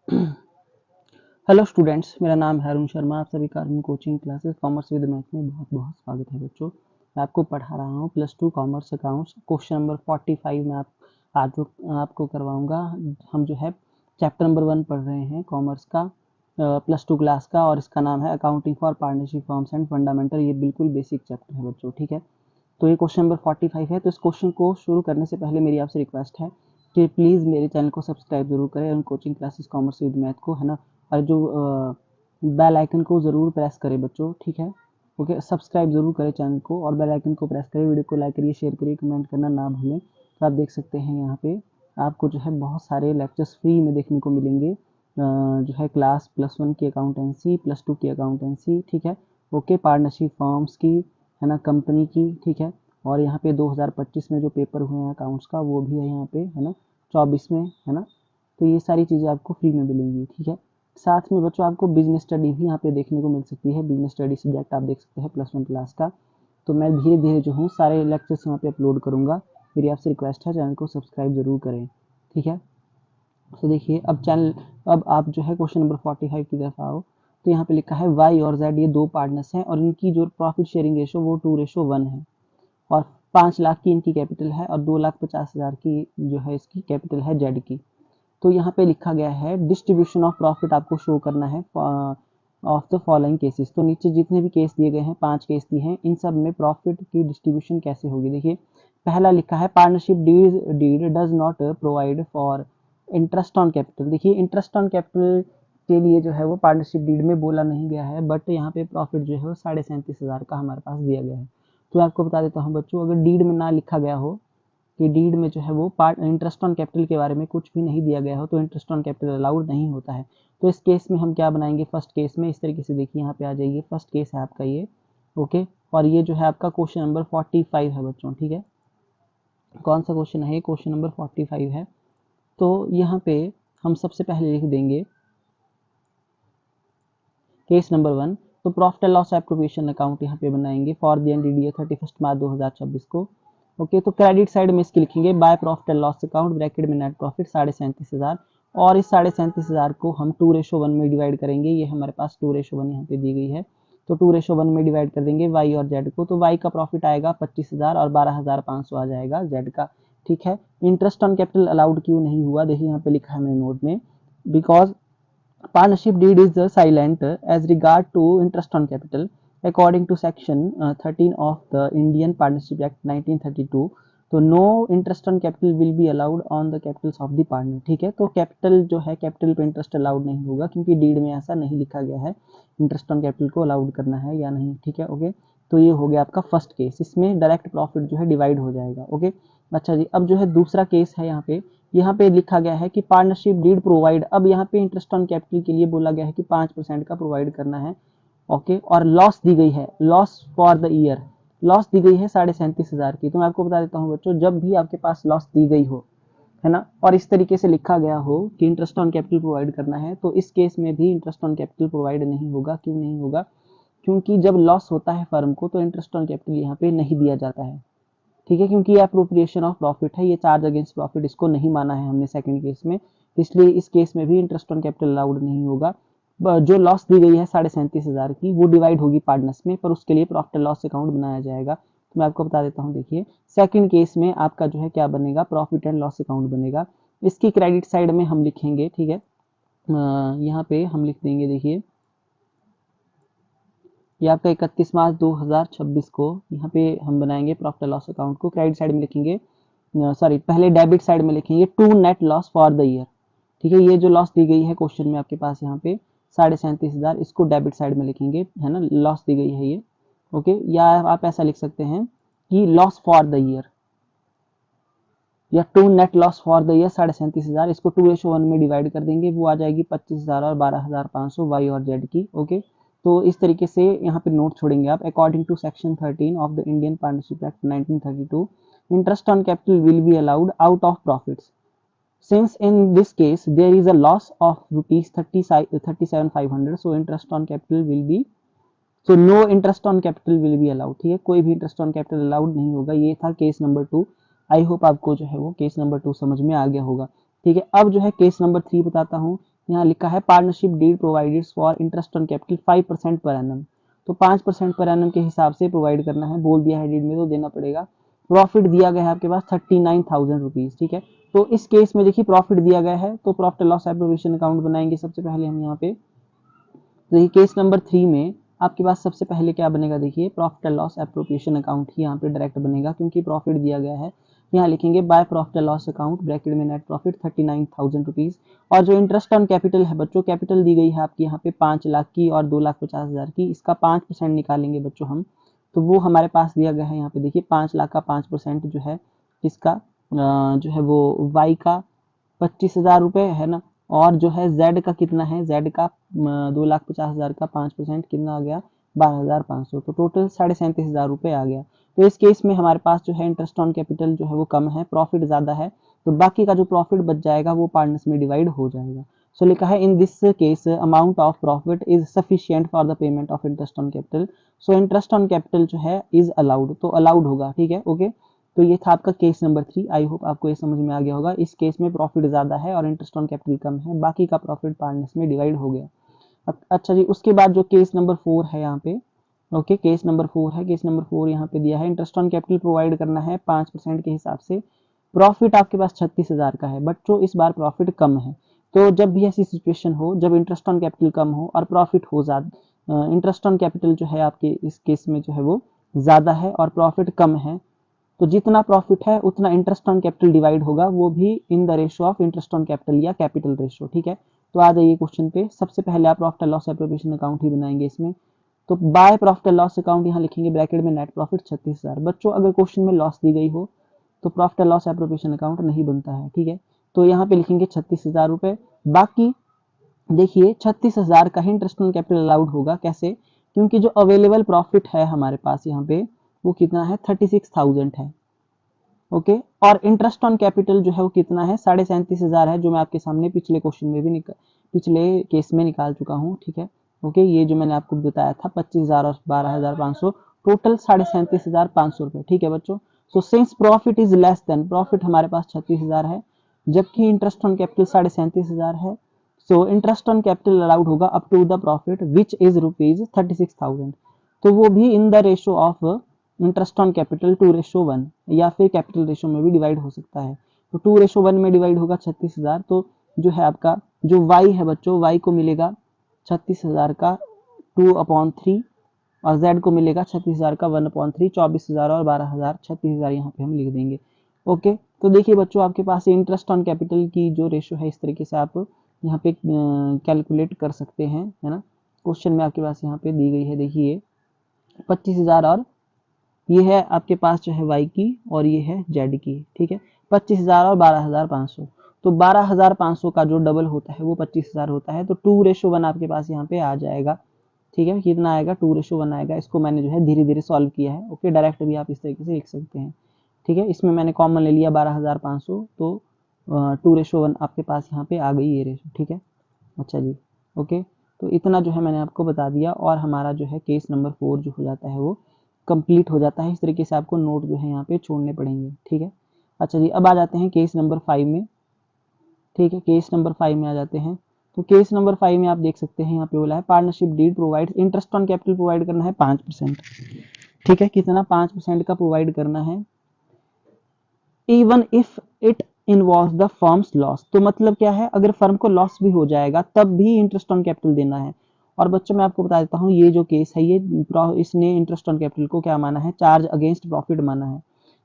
Hello students, मेरा नाम है अरुण शर्मा। आप सभी का Arun coaching classes commerce with math में बहुत बहुत स्वागत है बच्चों। मैं आपको पढ़ा रहा हूँ +2 कॉमर्स अकाउंट्स। क्वेश्चन नंबर 45 में आज आपको करवाऊंगा। हम जो है चैप्टर नंबर 1 पढ़ रहे हैं कॉमर्स का, +2 क्लास का, और इसका नाम है accounting for partnership firms and fundamental. ये बिल्कुल बेसिक चैप्टर है बच्चों, ठीक है। तो ये क्वेश्चन नंबर 45 है। तो इस क्वेश्चन को शुरू करने से पहले मेरी आपसे रिक्वेस्ट है कि प्लीज़ मेरे चैनल को सब्सक्राइब जरूर करें, उन coaching classes commerce with math को, है ना। और जो बेल आइकन को ज़रूर प्रेस करें बच्चों, ठीक है। ओके, सब्सक्राइब जरूर करें चैनल को और बेल आइकन को प्रेस करें। वीडियो को लाइक करिए, शेयर करिए, कमेंट करना ना भूलें। तो आप देख सकते हैं यहाँ पे आपको जो है बहुत सारे लेक्चर्स फ्री में देखने को मिलेंगे। जो है क्लास +1 की अकाउंटेंसी, +2 की अकाउंटेंसी, ठीक है। ओके, पार्टनरशिप फॉर्म्स की, है ना, कंपनी की, ठीक है। और यहाँ पे 2025 में जो पेपर हुए हैं अकाउंट्स का वो भी है यहाँ पे, है ना, 24 में, है ना। तो ये सारी चीज़ें आपको फ्री में मिलेंगी, ठीक है। साथ में बच्चों आपको बिजनेस स्टडी भी यहाँ पे देखने को मिल सकती है। बिजनेस स्टडी सब्जेक्ट आप देख सकते हैं +1 क्लास का। तो मैं धीरे धीरे जो हूँ सारे लेक्चर्स यहाँ पे अपलोड करूँगा। मेरी आपसे रिक्वेस्ट है चैनल को सब्सक्राइब जरूर करें, ठीक है। तो देखिए अब आप जो है क्वेश्चन नंबर 45 की तरफ आओ। तो यहाँ पे लिखा है वाई और जेड, ये दो पार्टनर्स हैं और इनकी जो प्रॉफिट शेयरिंग रेशो वो 2:1 है। और 5 लाख की इनकी कैपिटल है और 2,50,000 की जो है इसकी कैपिटल है जेड की। तो यहाँ पे लिखा गया है डिस्ट्रीब्यूशन ऑफ प्रॉफिट आपको शो करना है ऑफ द फॉलोइंग केसेस। तो नीचे जितने भी केस दिए गए हैं, 5 केस दिए हैं, इन सब में प्रॉफिट की डिस्ट्रीब्यूशन कैसे होगी। देखिए, पहला लिखा है partnership deed does not provide for interest on capital. देखिए, इंटरेस्ट ऑन कैपिटल के लिए जो है वो पार्टनरशिप डीड में बोला नहीं गया है, बट यहाँ पे प्रॉफिट जो है वो 37,500 का हमारे पास दिया गया है। तो मैं आपको बता देता हूँ बच्चों, अगर डीड में ना लिखा गया हो कि डीड में जो है वो इंटरेस्ट ऑन कैपिटल के बारे में कुछ भी नहीं दिया गया हो तो इंटरेस्ट ऑन कैपिटल अलाउड नहीं होता है। तो इस केस में हम क्या बनाएंगे, फर्स्ट केस में इस तरीके से, देखिए यहाँ पे आ जाइए, फर्स्ट केस है आपका ये। ओके, और ये जो है आपका क्वेश्चन नंबर 45 है बच्चों, ठीक है। कौन सा क्वेश्चन है, क्वेश्चन नंबर 45 है। तो यहाँ पे हम सबसे पहले लिख देंगे केस नंबर 1। तो profit and loss appropriation account यहाँ पे बनाएंगे फॉर द एंड ईयर 31 मार्च 2026 को। ओके, तो क्रेडिट साइड में इसकी लिखेंगे bye profit and loss account bracket में नेट प्रॉफिट 37,500, और इस 37,500 को हम 2:1 में डिवाइड करेंगे। ये हमारे पास 2:1 यहाँ पे दी गई है, तो 2:1 में डिवाइड कर देंगे वाई और जेड को। तो वाई का प्रॉफिट आएगा 25,000 और 12,500 आ जाएगा जेड का, ठीक है। इंटरेस्ट ऑन कैपिटल अलाउड क्यों नहीं हुआ, देखिए यहाँ पे लिखा है मैंने नोट में, because partnership deed is silent as regard to interest on capital according to section 13 of the Indian Partnership Act 1932। तो no interest on capital will be allowed on the capitals of the partner, ठीक है। तो capital जो है, capital पे interest allowed नहीं होगा क्योंकि डीड में ऐसा नहीं लिखा गया है इंटरेस्ट ऑन कैपिटल को अलाउड करना है या नहीं, ठीक है। ओके, तो ये हो गया आपका फर्स्ट केस, इसमें डायरेक्ट प्रॉफिट जो है डिवाइड हो जाएगा। ओके, अच्छा जी, अब जो है दूसरा केस है, यहाँ पे लिखा गया है कि पार्टनरशिप डीड प्रोवाइड। अब यहाँ पे इंटरेस्ट ऑन कैपिटल के लिए बोला गया है कि 5% का प्रोवाइड करना है। ओके, और लॉस दी गई है, loss for the year, loss दी गई है 37,500 की। तो मैं आपको बता देता हूँ बच्चों, जब भी आपके पास लॉस दी गई हो, है ना, और इस तरीके से लिखा गया हो कि इंटरेस्ट ऑन कैपिटल प्रोवाइड करना है, तो इस केस में भी इंटरेस्ट ऑन कैपिटल प्रोवाइड नहीं होगा। क्यों नहीं होगा, क्योंकि जब लॉस होता है फर्म को तो इंटरेस्ट ऑन कैपिटल यहाँ पे नहीं दिया जाता है, ठीक है, क्योंकि ये अप्रोप्रिएशन ऑफ प्रॉफिट है, ये चार्ज अगेंस्ट प्रॉफिट, इसको नहीं माना है हमने सेकंड केस में, इसलिए इस केस में भी इंटरेस्ट ऑन कैपिटल अलाउड नहीं होगा। जो लॉस दी गई है 37,500 की, वो डिवाइड होगी पार्टनर्स में, पर उसके लिए प्रॉफिट एंड लॉस अकाउंट बनाया जाएगा। तो मैं आपको बता देता हूँ, देखिए सेकंड केस में आपका जो है क्या बनेगा, प्रॉफिट एंड लॉस अकाउंट बनेगा। इसकी क्रेडिट साइड में हम लिखेंगे, ठीक है, यहाँ पे हम लिख देंगे, देखिए ये आपका 31 मार्च 2026 को यहाँ पे हम बनाएंगे प्रॉफिट लॉस अकाउंट को। क्रेडिट साइड में लिखेंगे, सॉरी पहले डेबिट साइड में लिखेंगे to net loss for the year, ठीक है। ये जो लॉस दी गई है क्वेश्चन में आपके पास यहाँ पे 37,500, इसको डेबिट साइड में लिखेंगे, है ना, लॉस दी गई है ये। ओके, या आप ऐसा लिख सकते हैं कि लॉस फॉर द ईयर, या to net loss for the year 37,500, इसको 2:1 में डिवाइड कर देंगे, वो आ जाएगी 25,000 और 12,500 वाई और जेड की। ओके, तो इस तरीके से यहाँ पे नोट छोड़ेंगे आप, according to section 13 of the Indian partnership act 1932 interest on capital will be allowed out of profits since in this case there is a loss of rupees 37,500, so interest on capital will be, so no interest on capital will be allowed, ठीक है, कोई भी interest on capital allowed नहीं होगा। ये था case number 2। I hope आपको जो है वो केस नंबर 2 समझ में आ गया होगा, ठीक है। अब जो है केस नंबर 3 बताता हूँ। यहाँ लिखा है partnership deed provided for interest on capital 5% per annum, तो 5% पर एनम के हिसाब से प्रोवाइड करना है, बोल दिया है डीड में तो देना पड़ेगा। प्रॉफिट दिया गया है आपके पास 39,000 रुपीज, ठीक है। तो इस केस में देखिए प्रॉफिट दिया गया है तो प्रॉफिट लॉस एप्रोप्रिएशन अकाउंट बनाएंगे सबसे पहले हम यहाँ पे। तो ये केस नंबर 3 में आपके पास सबसे पहले क्या बनेगा, देखिए profit and loss appropriation account ही यहाँ पे डायरेक्ट बनेगा, क्योंकि प्रॉफिट दिया गया है। यहाँ लिखेंगे bye profit and loss account bracket में नेट प्रॉफिट 39,000 रुपीज। और जो इंटरेस्ट ऑन कैपिटल है बच्चों, कैपिटल दी गई है आपकी यहाँ पे 5 लाख की और 2,50,000 की, इसका 5% निकालेंगे बच्चों हम, तो वो हमारे पास दिया गया है यहाँ पे देखिए 5 लाख का 5% जो है इसका जो है वो वाई का 25,000 रुपये है ना, और जो है जेड का कितना है, जेड का 2,50,000 का 5% कितना आ गया 12,500, तो टोटल 37,500 रुपये आ गया। तो इस केस में हमारे पास जो है इंटरेस्ट ऑन कैपिटल जो है वो कम है, प्रॉफिट ज्यादा है, तो बाकी का जो प्रॉफिट बच जाएगा वो पार्टनर्स में डिवाइड हो जाएगा। सो लिखा है in this case amount of profit is sufficient for the payment of interest on capital. So interest on capital जो है इज अलाउड, तो अलाउड होगा, ठीक है, ओके। तो ये था आपका केस नंबर 3। आई होप आपको ये समझ में आ गया होगा। इस केस में प्रॉफिट ज्यादा है और इंटरेस्ट ऑन कैपिटल कम है, बाकी का प्रॉफिट पार्टनर्स में डिवाइड हो गया। अच्छा जी, उसके बाद जो केस नंबर 4 है यहाँ पे, ओके, केस नंबर 4 है। केस नंबर 4 यहाँ पे दिया है इंटरेस्ट ऑन कैपिटल प्रोवाइड करना है 5% के हिसाब से, प्रॉफिट आपके पास 36,000 का है बच्चों, इस बार प्रॉफिट कम है। तो जब भी ऐसी सिचुएशन हो जब इंटरेस्ट ऑन कैपिटल कम हो और प्रॉफिट हो ज्यादा, इंटरेस्ट ऑन कैपिटल जो है आपके इस केस में जो है वो ज्यादा है और प्रॉफिट कम है, तो जितना प्रॉफिट है उतना इंटरेस्ट ऑन कैपिटल डिवाइड होगा, वो भी in the ratio of interest on capital या कैपिटल रेशियो, ठीक है। तो आ जाइए क्वेश्चन पे। सबसे पहले आप profit and loss appropriation account ही बनाएंगे इसमें। तो by profit and loss account यहाँ लिखेंगे ब्रैकेट में नेट प्रॉफिट 36,000। बच्चों अगर क्वेश्चन में लॉस दी गई हो तो profit and loss appropriation account नहीं बनता है, ठीक है। तो यहाँ पे लिखेंगे 36,000 रुपए। बाकी देखिए 36,000 का ही इंटरेस्ट ऑन कैपिटल अलाउड होगा, कैसे, क्योंकि जो अवेलेबल प्रॉफिट है हमारे पास यहाँ पे वो कितना है 36,000 है, ओके। और इंटरेस्ट ऑन कैपिटल जो है वो कितना है 37,500 है, जो मैं आपके सामने पिछले क्वेश्चन में भी पिछले केस में निकाल चुका हूँ, ठीक है, ओके। ये जो मैंने आपको बताया था 25,000 और 12,500, टोटल 37,500 रुपए, ठीक है बच्चों। So since profit is less than, profit हमारे पास 36,000 है जबकि इंटरेस्ट ऑन कैपिटल 37,500 है, so interest on capital allowed होगा up to the profit which is rupees 36,000, तो वो भी in the ratio of interest on capital 2:1 या फिर कैपिटल रेशो में भी डिवाइड हो सकता है। तो 2:1 में डिवाइड होगा 36,000, तो जो है आपका जो वाई है बच्चों, वाई को मिलेगा 36,000 का 2/3 और जेड को मिलेगा 36,000 का 1/3, 24,000 और 12,000, 36,000 यहाँ पे हम लिख देंगे, ओके। तो देखिए बच्चों आपके पास इंटरेस्ट ऑन कैपिटल की जो रेशो है इस तरीके से आप यहाँ पे कैलकुलेट कर सकते हैं, है ना। क्वेश्चन में आपके पास यहाँ पे दी गई है, देखिए 25,000 और ये है आपके पास जो है वाई की और ये है जेड की, ठीक है। 25,000 और 12,500, तो 12,500 का जो डबल होता है वो 25,000 होता है, तो 2:1 आपके पास यहाँ पे आ जाएगा, ठीक है। कितना आएगा 2:1 आएगा। इसको मैंने जो है धीरे धीरे सॉल्व किया है, ओके। डायरेक्ट भी आप इस तरीके से लिख सकते हैं, ठीक है। इसमें मैंने कॉमन ले लिया 12,500, तो 2:1 आपके पास यहाँ पे आ गई ये रेशो, ठीक है। अच्छा जी, ओके। तो इतना जो है मैंने आपको बता दिया और हमारा जो है केस नंबर 4 जो हो जाता है वो कंप्लीट हो जाता है। इस तरीके से आपको नोट जो है यहाँ पे छोड़ने पड़ेंगे, ठीक है। अच्छा जी, अब आ जाते हैं केस नंबर 5 में, ठीक है। केस नंबर 5 में आ जाते हैं। तो केस नंबर 5 में आप देख सकते हैं यहाँ पे बोला है partnership deed provide interest on capital provide करना है 5%, ठीक है। कितना 5% का प्रोवाइड करना है, even if it involve the firms loss. तो मतलब क्या है, अगर फर्म को लॉस भी हो जाएगा तब भी इंटरेस्ट ऑन कैपिटल देना है। और बच्चों मैं आपको बता देता हूँ ये जो केस है ये इसने इंटरेस्ट ऑन कैपिटल को क्या माना है, चार्ज अगेंस्ट प्रॉफिट माना है।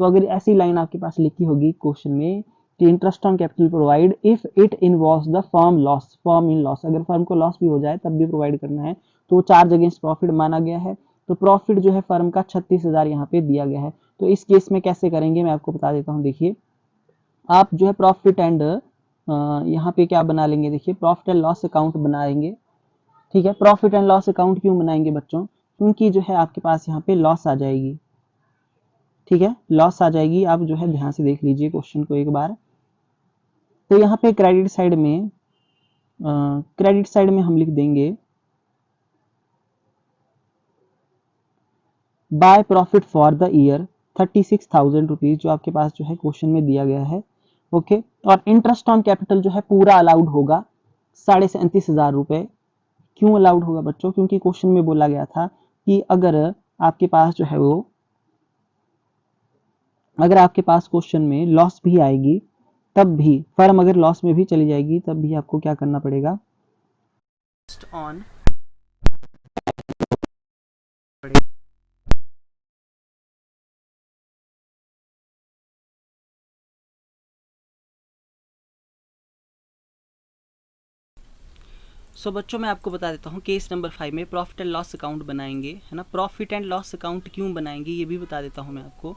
तो अगर ऐसी लाइन आपके पास लिखी होगी क्वेश्चन में कि interest on capital provide if it involve the firm loss, firm in loss, अगर फर्म को लॉस भी हो जाए तब भी प्रोवाइड करना है, तो चार्ज अगेंस्ट प्रॉफिट माना गया है। तो प्रॉफिट जो है फर्म का 36,000 यहाँ पे दिया गया है। तो इस केस में कैसे करेंगे मैं आपको बता देता हूँ। देखिए आप जो है प्रॉफिट एंड यहाँ पे क्या बना लेंगे, देखिए प्रॉफिट एंड लॉस अकाउंट बनाएंगे, ठीक है। प्रॉफिट एंड लॉस अकाउंट क्यों बनाएंगे बच्चों, क्योंकि जो है आपके पास यहाँ पे लॉस आ जाएगी, ठीक है, लॉस आ जाएगी। आप जो है ध्यान से देख लीजिए क्वेश्चन को एक बार। तो यहाँ पे क्रेडिट साइड में हम लिख देंगे by profit for the year 36,000 rupees, जो आपके पास जो है क्वेश्चन में दिया गया है, ओके। और इंटरेस्ट ऑन कैपिटल जो है पूरा अलाउड होगा, 37,500 रुपये। क्यों अलाउड होगा बच्चों? क्योंकि क्वेश्चन में बोला गया था कि अगर आपके पास जो है वो, अगर आपके पास क्वेश्चन में लॉस भी आएगी, तब भी फर्म अगर लॉस में भी चली जाएगी, तब भी आपको क्या करना पड़ेगा? ऑन सो बच्चों मैं आपको बता देता हूँ केस नंबर 5 में प्रॉफिट एंड लॉस अकाउंट बनाएंगे, है ना। प्रॉफिट एंड लॉस अकाउंट क्यों बनाएंगे ये भी बता देता हूँ मैं आपको।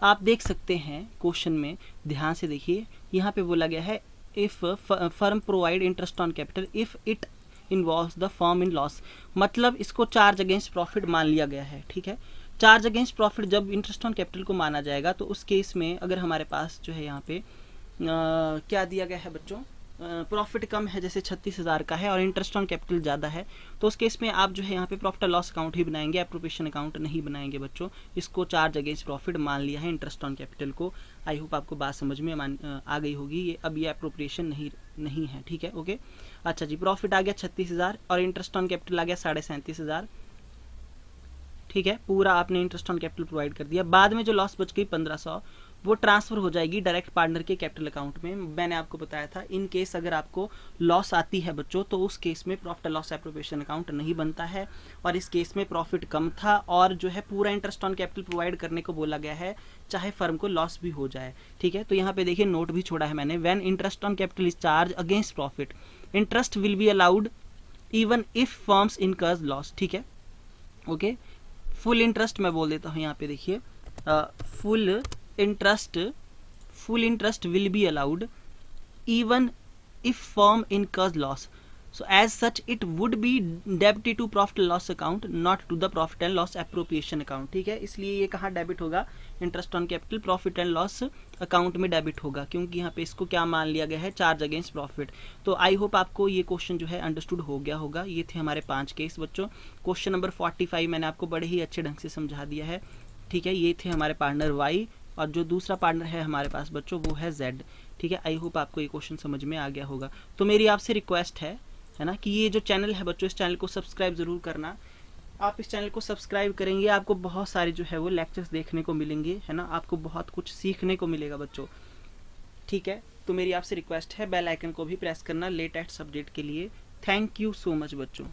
आप देख सकते हैं क्वेश्चन में, ध्यान से देखिए, यहाँ पे बोला गया है if firm provide interest on capital if it involves the firm in loss, मतलब इसको चार्ज अगेंस्ट प्रॉफिट मान लिया गया है, ठीक है। चार्ज अगेंस्ट प्रॉफिट जब इंटरेस्ट ऑन कैपिटल को माना जाएगा तो उस केस में अगर हमारे पास जो है यहाँ पे क्या दिया गया है बच्चों, प्रॉफिट कम है, जैसे 36,000 का है और इंटरेस्ट ऑन कैपिटल ज़्यादा है, तो उस केस में आप जो है यहाँ पे प्रॉफिट लॉस अकाउंट ही बनाएंगे, एप्रोप्रिएशन अकाउंट नहीं बनाएंगे बच्चों। इसको चार्ज अगेंस्ट प्रॉफिट मान लिया है इंटरेस्ट ऑन कैपिटल को। आई होप आपको बात समझ में आ गई होगी। ये अब ये एप्रोप्रिएशन नहीं है, ठीक है, ओके। अच्छा जी, प्रॉफिट आ गया 36,000 और इंटरेस्ट ऑन कैपिटल आ गया 37,500, ठीक है। पूरा आपने इंटरेस्ट ऑन कैपिटल प्रोवाइड कर दिया। बाद में जो लॉस बच गई 1500, वो ट्रांसफर हो जाएगी डायरेक्ट पार्टनर के कैपिटल अकाउंट में। मैंने आपको बताया था इन केस अगर आपको लॉस आती है बच्चों, तो उस केस में प्रॉफिट लॉस एप्रोप्रिएशन अकाउंट नहीं बनता है। और इस केस में प्रॉफिट कम था और जो है पूरा इंटरेस्ट ऑन कैपिटल प्रोवाइड करने को बोला गया है, चाहे फर्म को लॉस भी हो जाए, ठीक है। तो यहाँ पे देखिए नोट भी छोड़ा है मैंने, when interest on capital is charge against profit interest will be allowed even if firms incurs loss, ठीक है, ओके। फुल इंटरेस्ट मैं बोल देता हूँ यहाँ पे, देखिए full interest will be allowed even if firm incurs loss, so as such it would be debited to profit and loss account, not to the profit and loss appropriation account, ठीक है। इसलिए ये कहाँ डेबिट होगा? Interest on capital profit and loss account में debit होगा, क्योंकि यहाँ पे इसको क्या मान लिया गया है? Charge against profit. तो आई होप आपको ये क्वेश्चन जो है अंडरस्टूड हो गया होगा। ये थे हमारे 5 केस बच्चों। क्वेश्चन नंबर 45 मैंने आपको बड़े ही अच्छे ढंग से समझा दिया है, ठीक है। ये थे हमारे पार्टनर वाई और जो दूसरा पार्टनर है हमारे पास बच्चों वो है जेड, ठीक है। आई होप आपको ये क्वेश्चन समझ में आ गया होगा। तो मेरी आपसे रिक्वेस्ट है ना, कि ये जो चैनल है बच्चों, इस चैनल को सब्सक्राइब ज़रूर करना। आप इस चैनल को सब्सक्राइब करेंगे, आपको बहुत सारे जो है वो लेक्चर्स देखने को मिलेंगे, है ना। आपको बहुत कुछ सीखने को मिलेगा बच्चों, ठीक है। तो मेरी आपसे रिक्वेस्ट है बेल आइकन को भी प्रेस करना लेटेस्ट अपडेट के लिए। थैंक यू सो मच बच्चों।